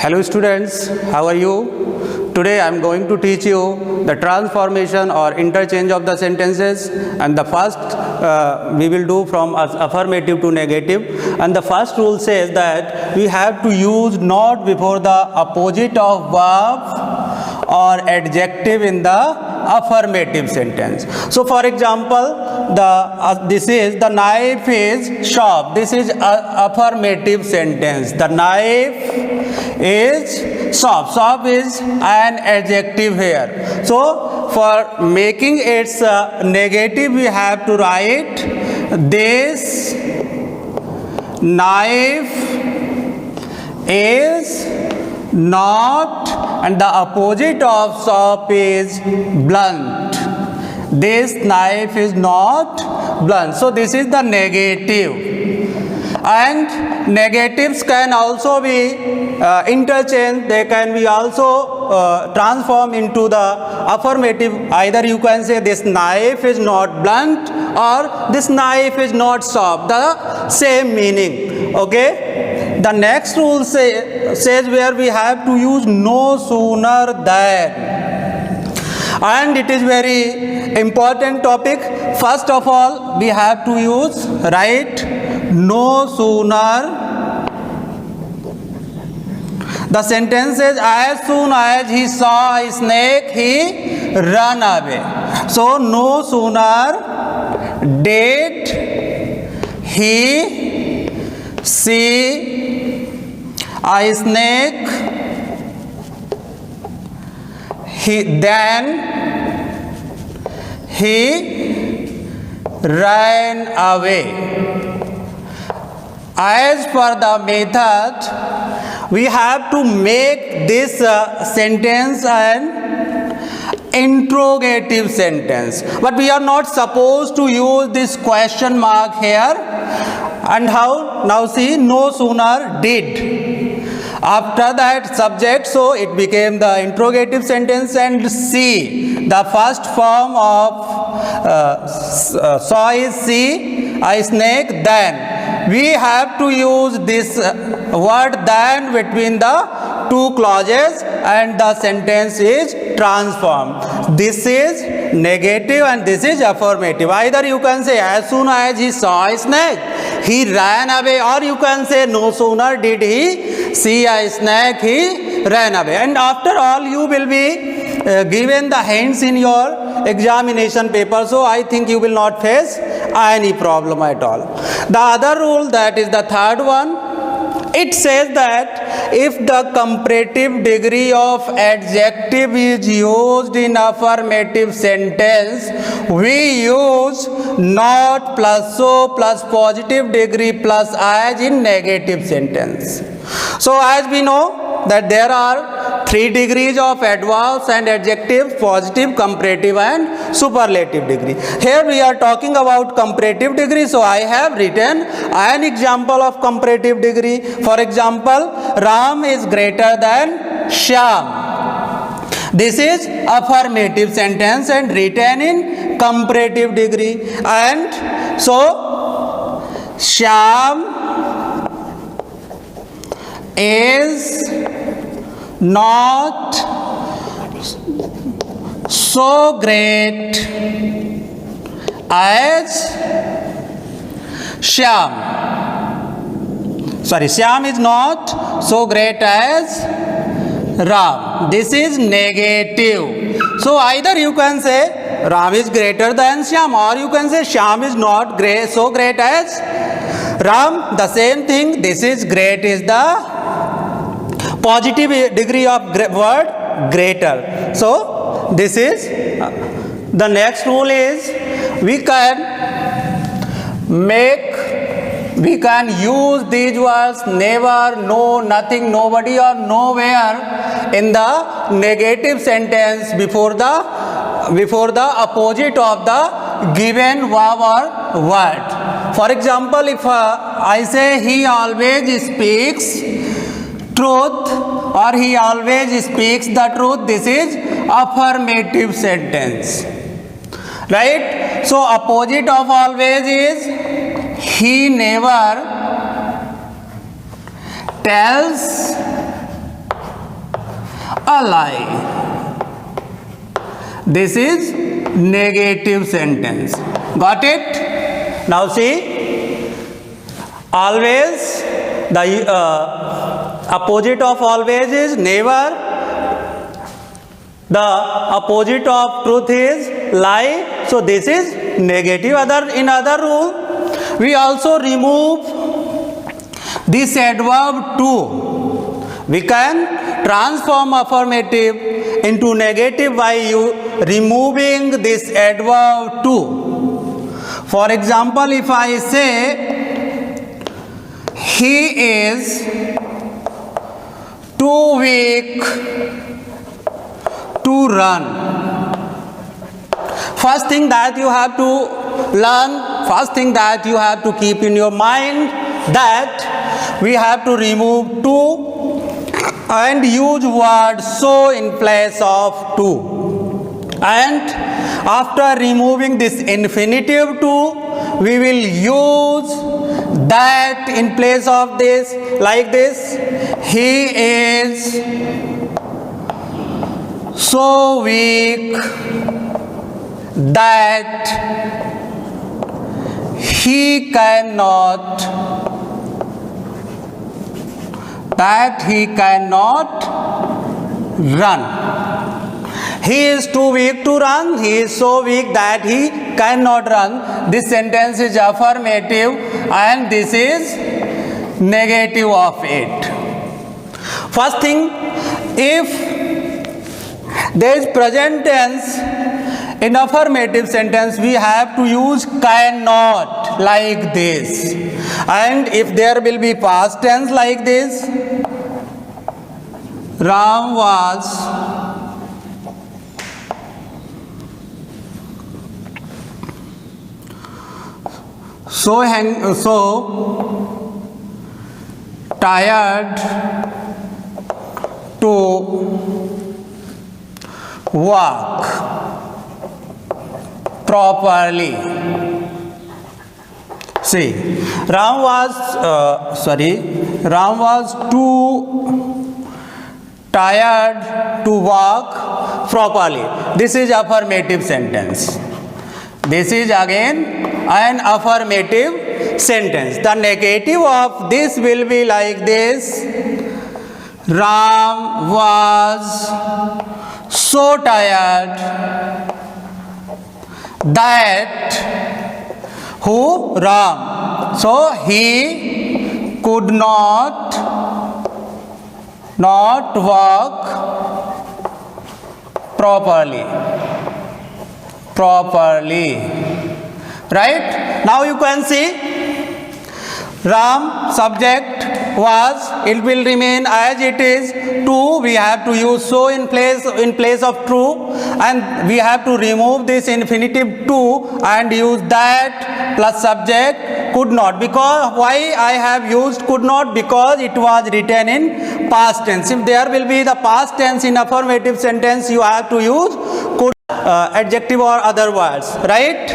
Hello students, how are you? Today I am going to teach you the transformation or interchange of the sentences, and the first we will do from affirmative to negative. And the first rule says that we have to use not before the opposite of verb or adjective in the affirmative sentence. So for example, this is the knife is sharp. This is affirmative sentence. The knife is sharp. Sharp is an adjective here. So for making its negative, we have to write this knife is not, and the opposite of sharp is blunt. This knife is not blunt. So this is the negative. And negatives can also be interchanged. They can be also transformed into the affirmative. Either you can say this knife is not blunt or this knife is not sharp. The same meaning. Okay. The next rule says where we have to use no sooner than, and it is very important topic. First of all, we have to use write no sooner. The sentence says as soon as he saw a snake, he ran away. So no sooner did he see a snake, then he ran away. As per the method, we have to make this sentence an interrogative sentence, but we are not supposed to use this question mark here. And how? Now see, no sooner did. After that subject, so it became the interrogative sentence. And see, the first form of saw is see, a snake, then. We have to use this word then between the two clauses, and the sentence is transformed. This is negative and this is affirmative. Either you can say as soon as he saw a snake, he ran away, or you can say no sooner did he see a snake, he ran away. And after all, you will be given the hints in your examination paper, so I think you will not face any problem at all. The other rule, that is the third one, it says that if the comparative degree of adjective is used in affirmative sentence, we use not plus so plus positive degree plus as in negative sentence. So as we know that there are 3 degrees of adverbs and adjectives: positive, comparative and superlative degree. Here we are talking about comparative degree, so I have written an example of comparative degree. For example, Ram is greater than Shyam. This is affirmative sentence and written in comparative degree. And so Shyam is not so great as Shyam. Sorry, Shyam is not so great as Ram. This is negative. So either you can say Ram is greater than Shyam, or you can say Shyam is not so great as Ram. The same thing. This is great is the positive degree of word greater. So this is the next rule is we can use these words never, no, nothing, nobody or nowhere in the negative sentence before the opposite of the given verb or word. For example, if I say he always speaks truth, or he always speaks the truth, this is affirmative sentence, right? So opposite of always is he never tells a lie. This is negative sentence. Got it? Now see, always, the opposite of always is never. The opposite of truth is lie. So this is negative. In other rule, we also remove this adverb to. We can transform affirmative into negative by removing this adverb to. For example, if I say he is too weak to run. First thing that you have to learn, first thing that you have to keep in your mind, that we have to remove to and use word so in place of to. And after removing this infinitive to, we will use that in place of this, like this. He is so weak that he cannot run. He is too weak to run. He is so weak that he cannot run. This sentence is affirmative and this is negative of it. First thing, if there is present tense in affirmative sentence, we have to use cannot, like this. And if there will be past tense like this, Ram was so tired to walk properly. See, Ram was too tired to walk properly. This is affirmative sentence. This is again an affirmative sentence. The negative of this will be like this. Ram was so tired that who? Ram. So he could not walk properly. Right? Now you can see Ram subject was, it will remain as it is. To, we have to use so in place of true, and we have to remove this infinitive to and use that plus subject could not. Because why I have used could not? Because it was written in past tense. If there will be the past tense in affirmative sentence, you have to use could, adjective or other words, right?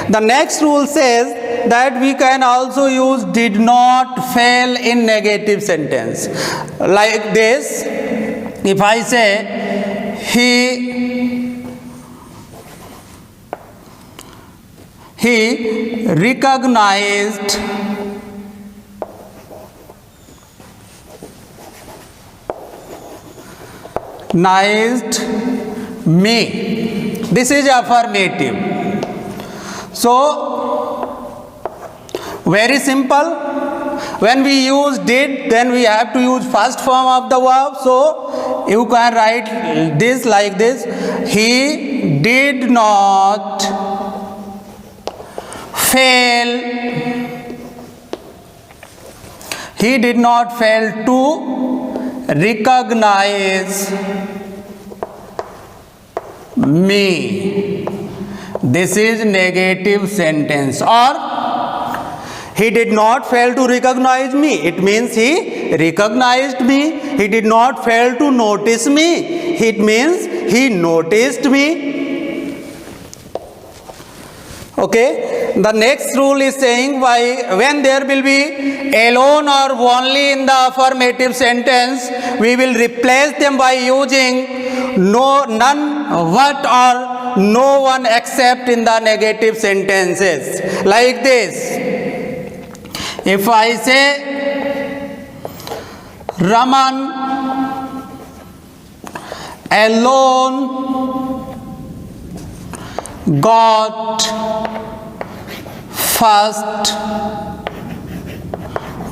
The next rule says that we can also use did not fail in negative sentence. Like this, if I say he recognized me. This is affirmative. So, very simple. When we use did, then we have to use first form of the verb. So, you can write this like this. He did not fail. He did not fail to recognize me. This is negative sentence. Or he did not fail to recognize me. It means he recognized me. He did not fail to notice me. It means he noticed me. Okay. the next rule is saying when there will be alone or only in the affirmative sentence, we will replace them by using no, none, what or no one except in the negative sentences. Like this. If I say Raman alone got first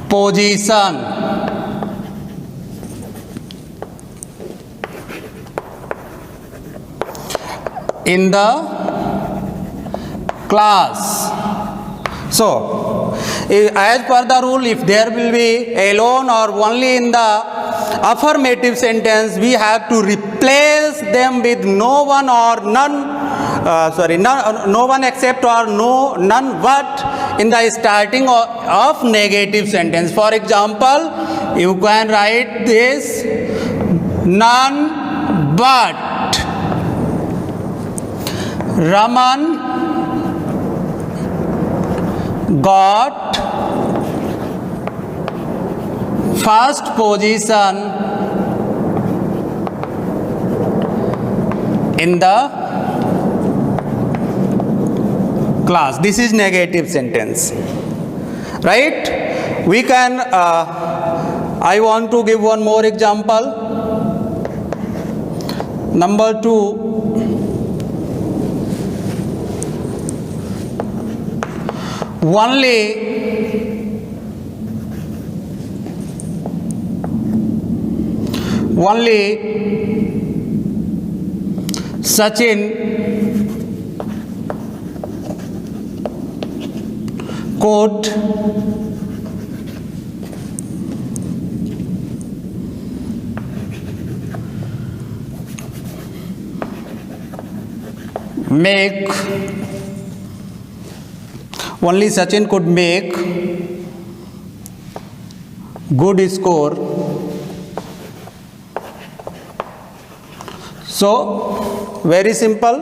position, in the class. So, as per the rule, if there will be alone or only in the affirmative sentence, we have to replace them with no one or none, no one except or none but in the starting of negative sentence. For example, you can write this: none but Raman got first position in the class. This is negative sentence, right? We can, I want to give one more example. Number 2. Only Sachin could make good score. So, very simple.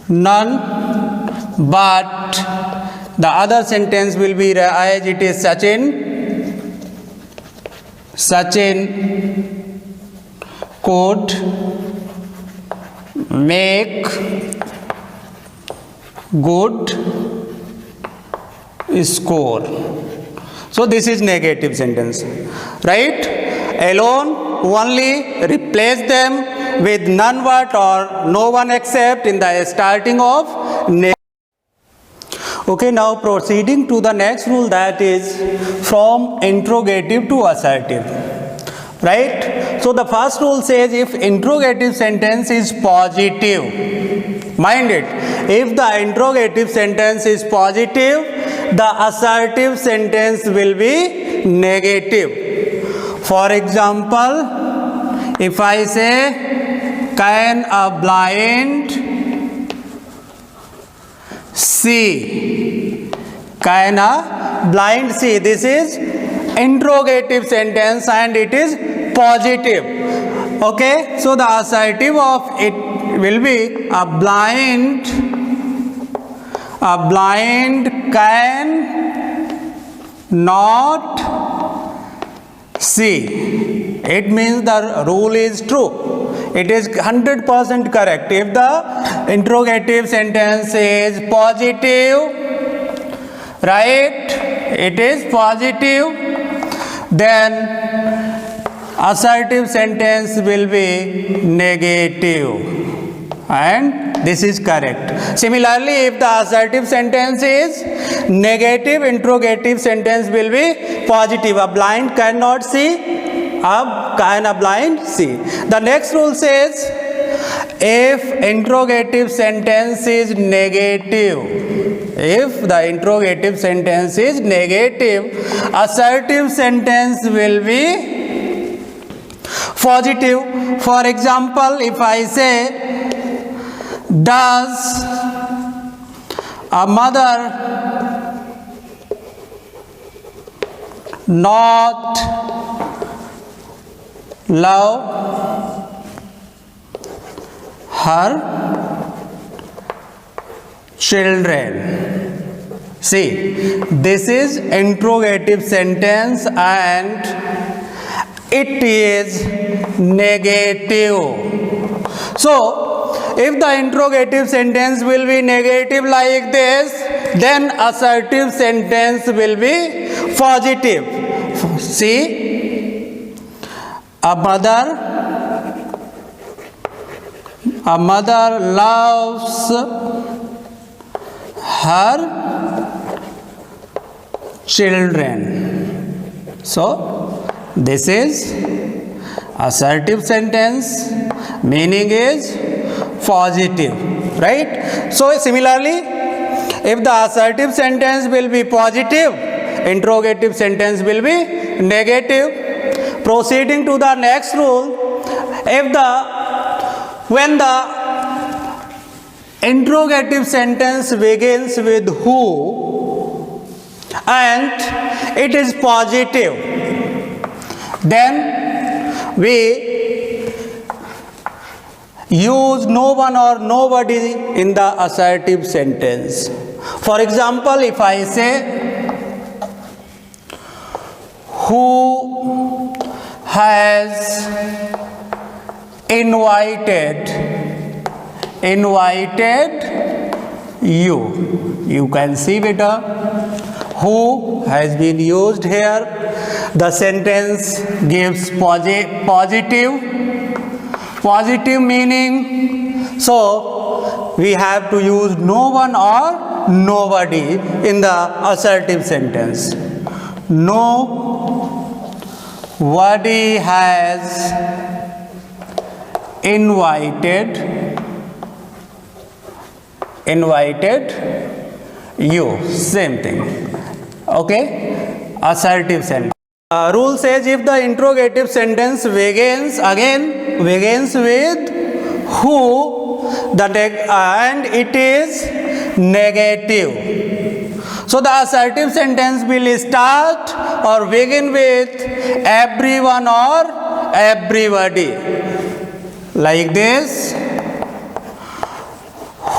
None but the other sentence will be as it is: Sachin could make good score. So this is negative sentence, right? Alone, only, replace them with none but or no one except in the starting of negative. Okay, now proceeding to the next rule, that is from interrogative to assertive, right? So the first rule says if interrogative sentence is positive, mind it, if the interrogative sentence is positive, the assertive sentence will be negative. For example, if I say, can a blind see? Can a blind see? This is interrogative sentence and it is positive. Okay, so the assertive of it will be a blind can not see. It means the rule is true. It is 100% correct. If the interrogative sentence is positive, right? It is positive, then assertive sentence will be negative, and this is correct. Similarly, if the assertive sentence is negative, interrogative sentence will be positive. A blind cannot see. Can a blind see? The next rule says if interrogative sentence is negative, if the interrogative sentence is negative, assertive sentence will be positive. For example, if I say, does a mother not love her children. See, this is interrogative sentence and it is negative. So if the interrogative sentence will be negative like this, then assertive sentence will be positive. See, a mother loves her children. So this is assertive sentence, meaning is positive, right? So similarly, if the assertive sentence will be positive, interrogative sentence will be negative. Proceeding to the next rule, when the interrogative sentence begins with who and it is positive, then we use no one or nobody in the assertive sentence. For example, if I say, who has invited you? You can see better. Who has been used here. The sentence gives positive meaning. So we have to use no one or nobody in the assertive sentence. Nobody has invited you. Same thing. Okay, assertive sentence. Rule says if the interrogative sentence begins with who, and it is negative. So the assertive sentence will start or begin with everyone or everybody. Like this,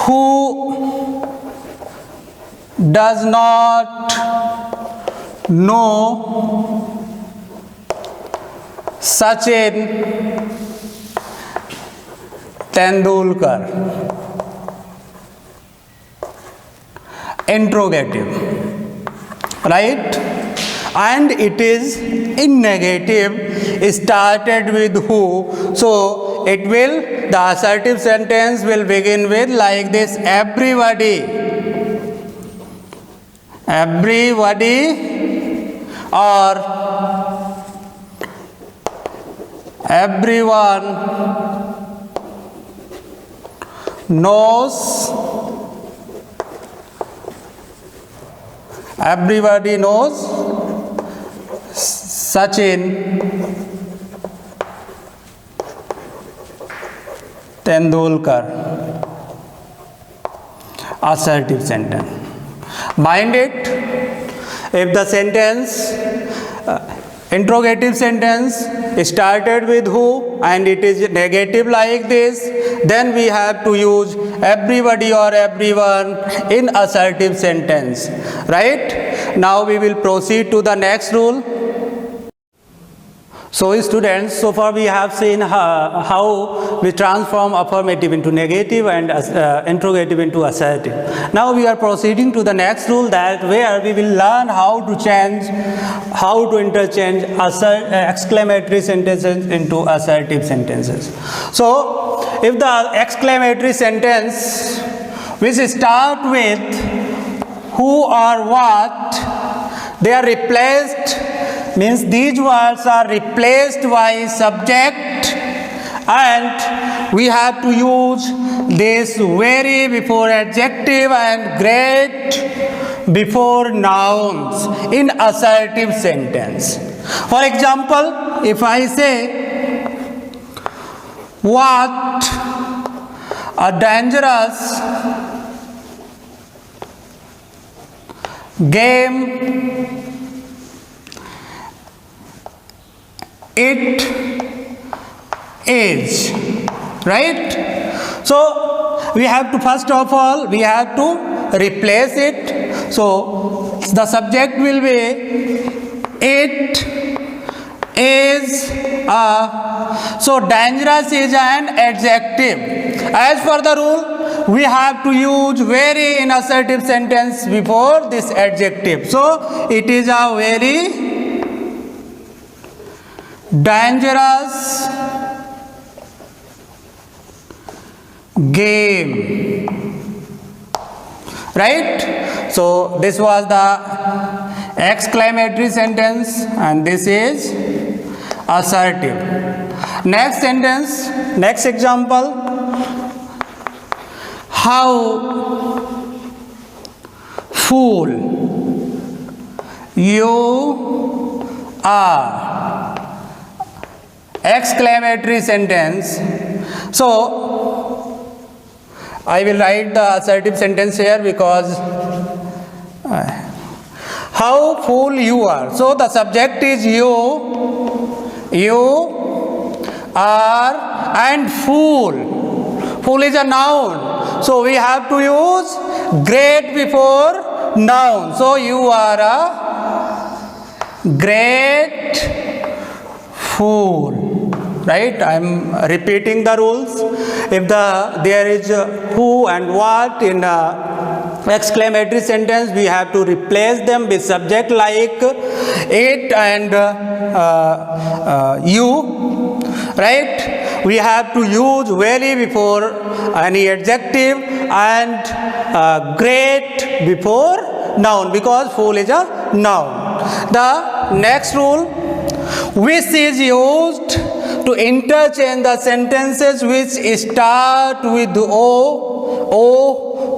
who does not know Sachin Tendulkar? Interrogative, right? And it is in negative, started with who, so the assertive sentence will begin with like this: everybody or everyone knows, everybody knows Sachin Tendulkar. Assertive sentence. Mind it, if the sentence interrogative sentence started with who and it is negative like this, then we have to use everybody or everyone in assertive sentence, right? Now we will proceed to the next rule. So students, so far we have seen how we transform affirmative into negative and interrogative into assertive. Now we are proceeding to the next rule, that where we will learn how to interchange exclamatory sentences into assertive sentences. So if the exclamatory sentence which start with who or what, they are replaced, means these words are replaced by subject, and we have to use this very before adjective and great before nouns in assertive sentence. For example, if I say, what a dangerous game it is, right? So we have to, first of all, we have to replace it. So the subject will be it is so dangerous is an adjective. As per the rule, we have to use very in assertive sentence before this adjective. So it is a very dangerous game, right? So this was the exclamatory sentence and this is assertive. Next sentence, next example. How fool you are. Exclamatory sentence. So I will write the assertive sentence here because how fool you are. So the subject is you are, and fool. Fool is a noun. So we have to use great before noun. So you are a great fool. Right? I am repeating the rules. If there is who and what in exclamatory sentence, we have to replace them with subject like it and you. Right? We have to use very before any adjective and great before noun because fool is a noun. The next rule, which is used to interchange the sentences which start with o,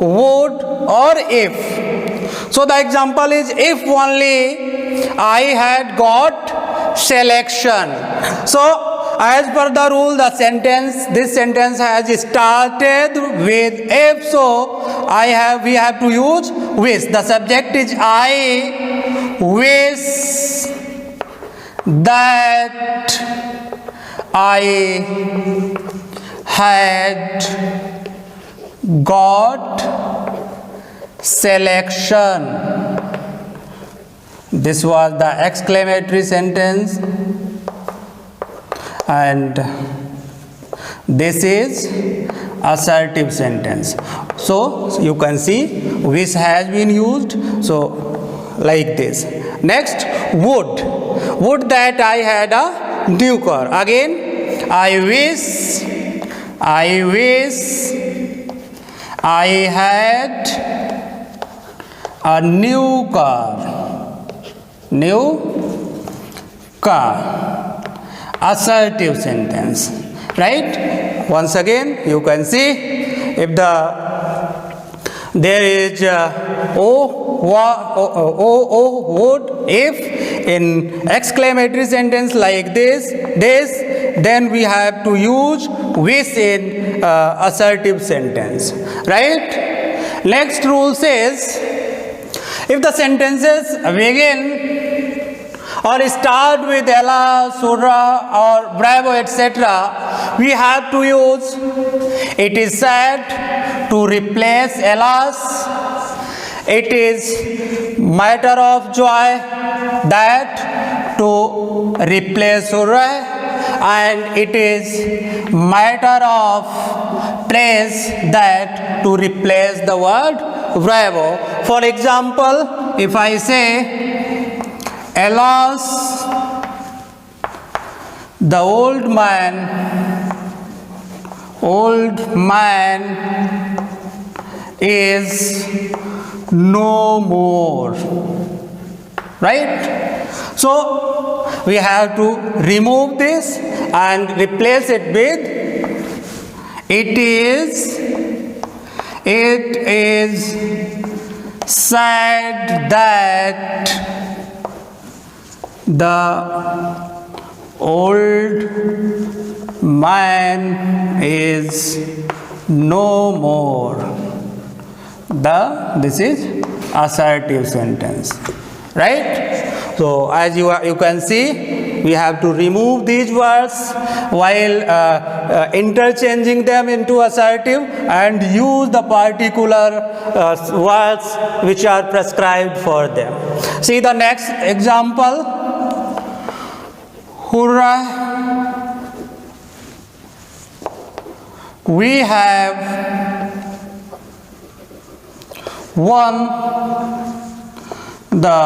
would or if. So the example is, if only I had got selection. So as per the rule, this sentence has started with if, so we have to use wish. The subject is I wish that I had got selection. This was the exclamatory sentence and this is assertive sentence. So you can see which has been used, so like this. Next, would that I had a new car. Again, I wish I had a new car. Assertive sentence, right? Once again, you can see if there is would, if in exclamatory sentence like this, then we have to use which in assertive sentence, right? Next rule says, if the sentences begin or start with ella, surra or bravo, etc., we have to use it is sad to replace elas. It is matter of joy that to replace surra, and it is matter of praise that to replace the word bravo. For example, if I say alas, the old man is no more, right? So we have to remove this and replace it with it is sad that the old man is no more. This is assertive sentence, right? So as you can see, we have to remove these words while interchanging them into assertive and use the particular words which are prescribed for them. See the next example. Hurrah! We have won the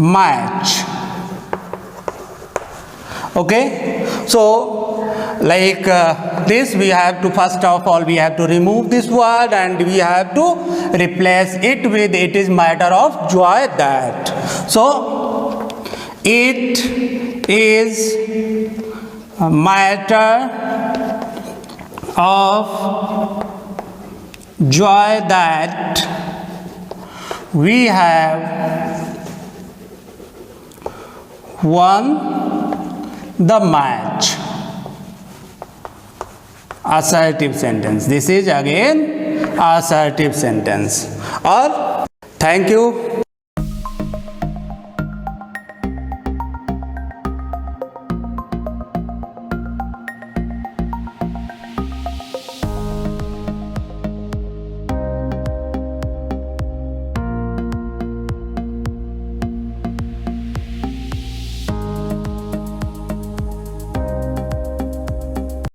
match. Okay, so like this, we have to, first of all, we have to remove this word and we have to replace it with it is matter of joy that. So it is a matter of joy that we have won the match. Assertive sentence. This is again assertive sentence. Or thank you.